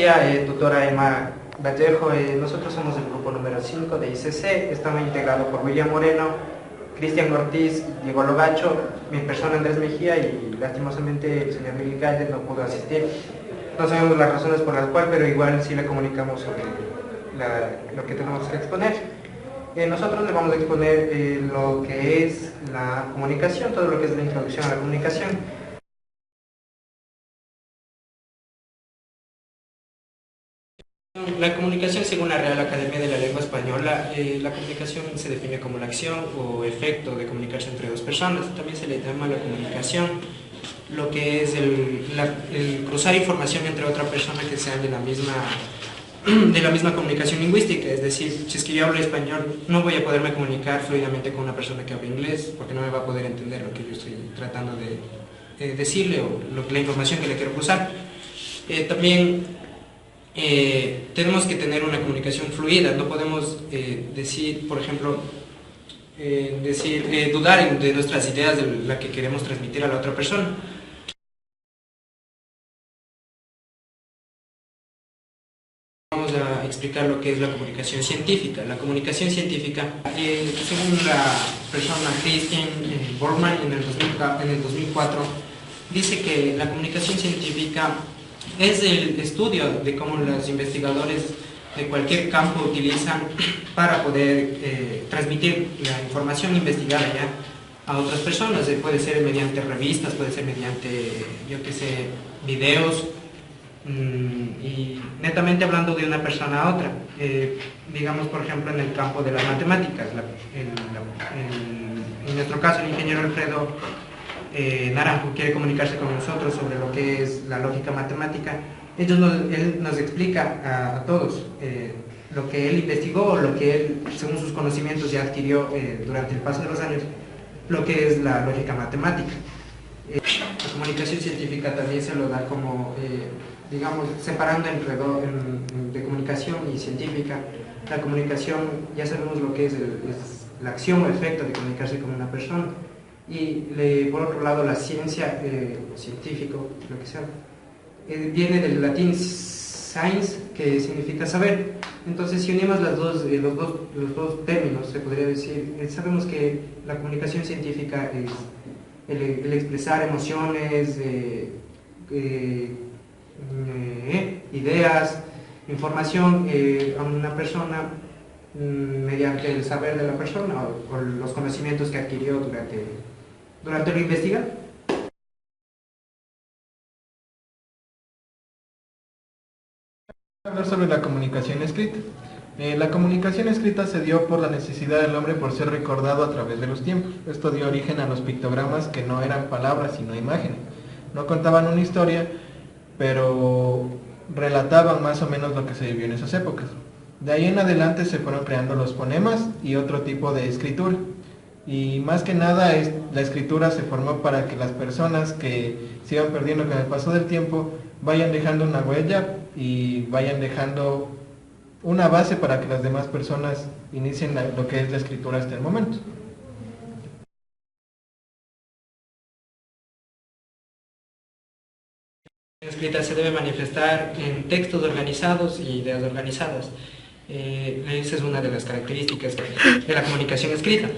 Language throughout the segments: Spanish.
día, tutora Emma Vallejo. Nosotros somos el grupo número 5 de ICC. Estamos integrados por William Moreno, Cristian Ortiz, Diego Logacho, mi persona Andrés Mejía, y lastimosamente el señor Miguel Galle no pudo asistir. No sabemos las razones por las cuales, pero igual sí le comunicamos sobre lo que tenemos que exponer. Nosotros le vamos a exponer lo que es la comunicación, todo lo que es la introducción a la comunicación. La comunicación, según la Real Academia de la Lengua Española, la comunicación se define como la acción o efecto de comunicarse entre dos personas. También se le llama la comunicación lo que es el cruzar información entre otra persona que sean de la misma comunicación lingüística. Es decir, si es que yo hablo español, no voy a poderme comunicar fluidamente con una persona que habla inglés, porque no me va a poder entender lo que yo estoy tratando de decirle o la información que le quiero cruzar. También tenemos que tener una comunicación fluida. No podemos decir, por ejemplo, dudar de nuestras ideas, de la que queremos transmitir a la otra persona. Vamos a explicar lo que es la comunicación científica. La comunicación científica, según la persona Christian Bormann en el 2004, dice que la comunicación científica es el estudio de cómo los investigadores de cualquier campo utilizan para poder transmitir la información investigada ya a otras personas. Puede ser mediante revistas, puede ser mediante, yo qué sé, videos, y netamente hablando de una persona a otra. Digamos, por ejemplo, en el campo de las matemáticas, en nuestro caso el ingeniero Alfredo Naranjo quiere comunicarse con nosotros sobre lo que es la lógica matemática. Él nos explica a todos lo que él investigó, lo que él, según sus conocimientos, ya adquirió durante el paso de los años, lo que es la lógica matemática. La comunicación científica también se lo da como, digamos, separando de comunicación y científica. La comunicación, ya sabemos lo que es la acción o efecto de comunicarse con una persona. Y por otro lado, la ciencia, científico, lo que sea, viene del latín science, que significa saber. Entonces, si unimos los dos términos, se podría decir, sabemos que la comunicación científica es el expresar emociones, ideas, información a una persona mediante el saber de la persona o los conocimientos que adquirió durante lo investigado. Hablar sobre la comunicación escrita. La comunicación escrita se dio por la necesidad del hombre por ser recordado a través de los tiempos. Esto dio origen a los pictogramas, que no eran palabras sino imágenes. No contaban una historia, pero relataban más o menos lo que se vivió en esas épocas. De ahí en adelante se fueron creando los fonemas y otro tipo de escritura. Y más que nada la escritura se formó para que las personas que se iban perdiendo con el paso del tiempo vayan dejando una huella y vayan dejando una base para que las demás personas inicien lo que es la escritura hasta el momento. La escrita se debe manifestar en textos organizados y ideas organizadas. Esa es una de las características de la comunicación escrita.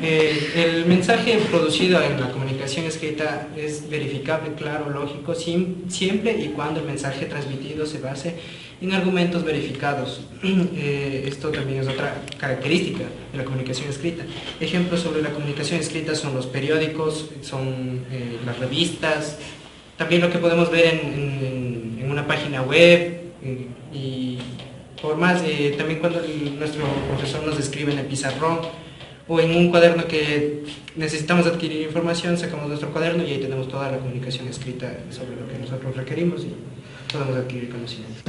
El mensaje producido en la comunicación escrita es verificable, claro, lógico, siempre y cuando el mensaje transmitido se base en argumentos verificados. Esto también es otra característica de la comunicación escrita. Ejemplos sobre la comunicación escrita son los periódicos, son las revistas, también lo que podemos ver en una página web, y por más, también cuando nuestro profesor nos escribe en el pizarrón o en un cuaderno que necesitamos adquirir información, sacamos nuestro cuaderno y ahí tenemos toda la comunicación escrita sobre lo que nosotros requerimos y podemos adquirir conocimiento.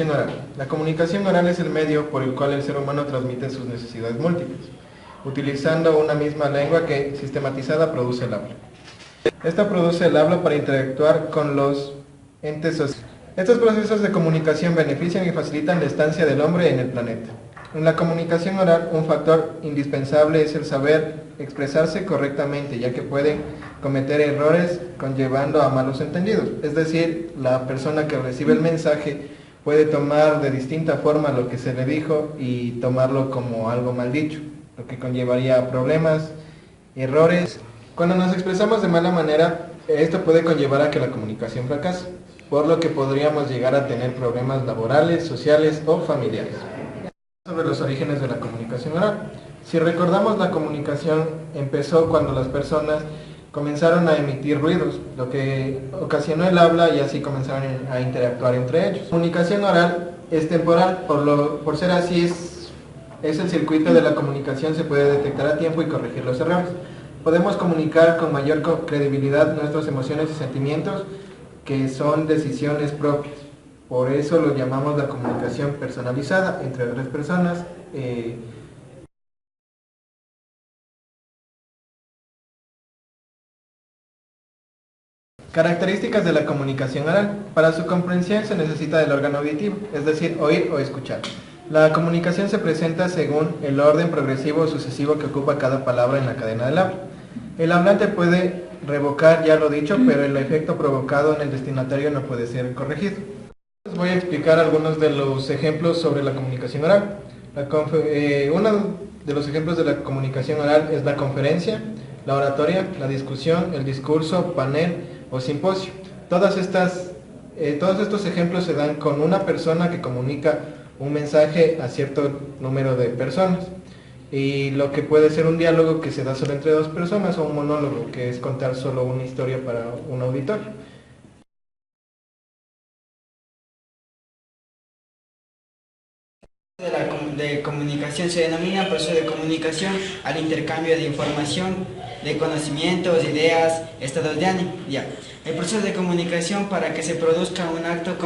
La comunicación oral es el medio por el cual el ser humano transmite sus necesidades múltiples, utilizando una misma lengua que, sistematizada, produce el habla. Esta produce el habla para interactuar con los entes sociales. Estos procesos de comunicación benefician y facilitan la estancia del hombre en el planeta. En la comunicación oral, un factor indispensable es el saber expresarse correctamente, ya que pueden cometer errores conllevando a malos entendidos. Es decir, la persona que recibe el mensaje puede tomar de distinta forma lo que se le dijo y tomarlo como algo mal dicho, lo que conllevaría problemas, errores. Cuando nos expresamos de mala manera, esto puede conllevar a que la comunicación fracase, por lo que podríamos llegar a tener problemas laborales, sociales o familiares. Sobre los orígenes de la comunicación oral. Si recordamos, la comunicación empezó cuando las personas comenzaron a emitir ruidos, lo que ocasionó el habla y así comenzaron a interactuar entre ellos. La comunicación oral es temporal, por ser así es el circuito de la comunicación, se puede detectar a tiempo y corregir los errores. Podemos comunicar con mayor credibilidad nuestras emociones y sentimientos, que son decisiones propias. Por eso lo llamamos la comunicación personalizada entre otras personas. Características de la comunicación oral. Para su comprensión se necesita del órgano auditivo, es decir, oír o escuchar. La comunicación se presenta según el orden progresivo o sucesivo que ocupa cada palabra en la cadena del habla. El hablante puede revocar ya lo dicho, pero el efecto provocado en el destinatario no puede ser corregido. Les voy a explicar algunos de los ejemplos sobre la comunicación oral. Uno de los ejemplos de la comunicación oral es la conferencia, la oratoria, la discusión, el discurso, panel o simposio. Todos estos ejemplos se dan con una persona que comunica un mensaje a cierto número de personas. Y lo que puede ser un diálogo que se da solo entre dos personas, o un monólogo, que es contar solo una historia para un auditorio. De comunicación se denomina proceso de comunicación al intercambio de información, de conocimientos, ideas, estados de ánimo. Ya. El proceso de comunicación, para que se produzca un acto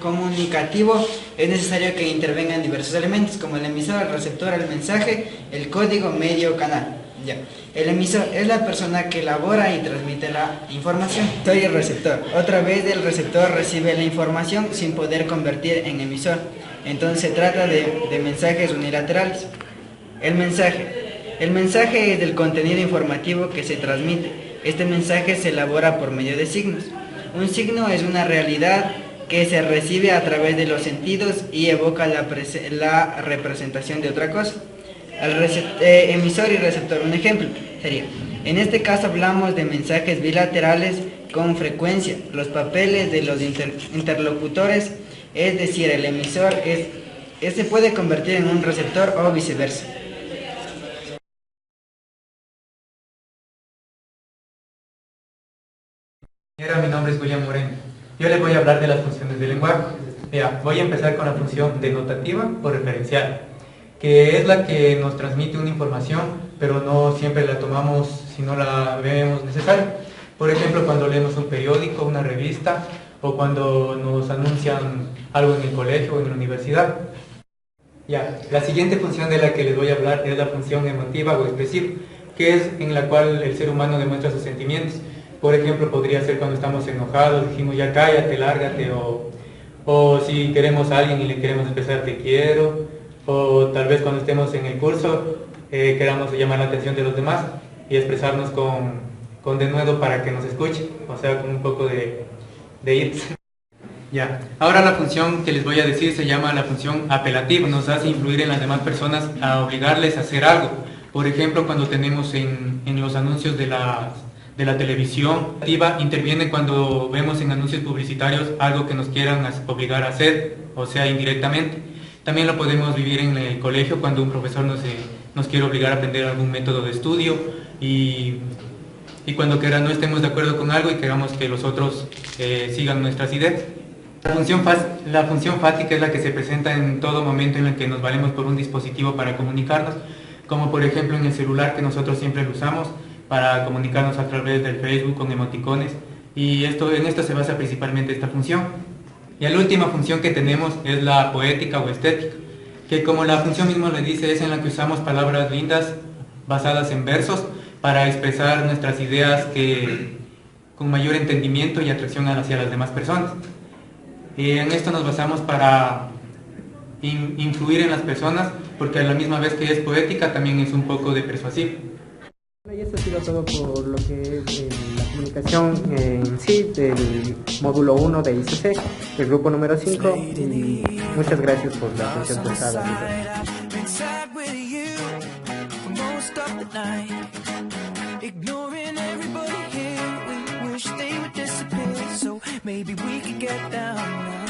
comunicativo, es necesario que intervengan diversos elementos como el emisor, el receptor, el mensaje, el código, medio, canal. Ya. El emisor es la persona que elabora y transmite la información. Soy el receptor. Otra vez el receptor recibe la información sin poder convertir en emisor. Entonces se trata de mensajes unilaterales. El mensaje es el contenido informativo que se transmite. Este mensaje se elabora por medio de signos. Un signo es una realidad que se recibe a través de los sentidos y evoca la representación de otra cosa. Emisor y receptor. Un ejemplo sería, en este caso hablamos de mensajes bilaterales con frecuencia. Los papeles de los interlocutores, es decir, el emisor se puede convertir en un receptor o viceversa. Mi nombre es William Moreno. Yo les voy a hablar de las funciones del lenguaje. Voy a empezar con la función denotativa o referencial, que es la que nos transmite una información, pero no siempre la tomamos si no la vemos necesaria. Por ejemplo, cuando leemos un periódico, una revista, o cuando nos anuncian algo en el colegio o en la universidad. La siguiente función de la que les voy a hablar es la función emotiva o expresiva, que es en la cual el ser humano demuestra sus sentimientos. Por ejemplo, podría ser cuando estamos enojados, decimos ya cállate, lárgate, o si queremos a alguien y le queremos expresar te quiero, o tal vez cuando estemos en el curso queramos llamar la atención de los demás y expresarnos con denuedo para que nos escuchen, o sea, con un poco de ir. Ahora la función que les voy a decir se llama la función apelativa. Nos hace influir en las demás personas a obligarles a hacer algo. Por ejemplo, cuando tenemos en los anuncios de la televisión, interviene cuando vemos en anuncios publicitarios algo que nos quieran obligar a hacer, o sea, indirectamente. También lo podemos vivir en el colegio cuando un profesor nos quiere obligar a aprender algún método de estudio y cuando no estemos de acuerdo con algo y queramos que los otros sigan nuestras ideas. La función fática es la que se presenta en todo momento en el que nos valemos por un dispositivo para comunicarnos, como por ejemplo en el celular, que nosotros siempre lo usamos para comunicarnos a través del Facebook con emoticones, y en esto se basa principalmente esta función. Y la última función que tenemos es la poética o estética, que como la función mismo le dice, es en la que usamos palabras lindas basadas en versos para expresar nuestras ideas con mayor entendimiento y atracción hacia las demás personas. Y en esto nos basamos para influir en las personas, porque a la misma vez que es poética también es un poco de persuasiva. Y eso ha sido todo por lo que es la comunicación en sí del módulo 1 de ICC, el grupo número 5, y muchas gracias por la atención prestada. Ignoring everybody here, we wish they would disappear, so maybe we could get down now.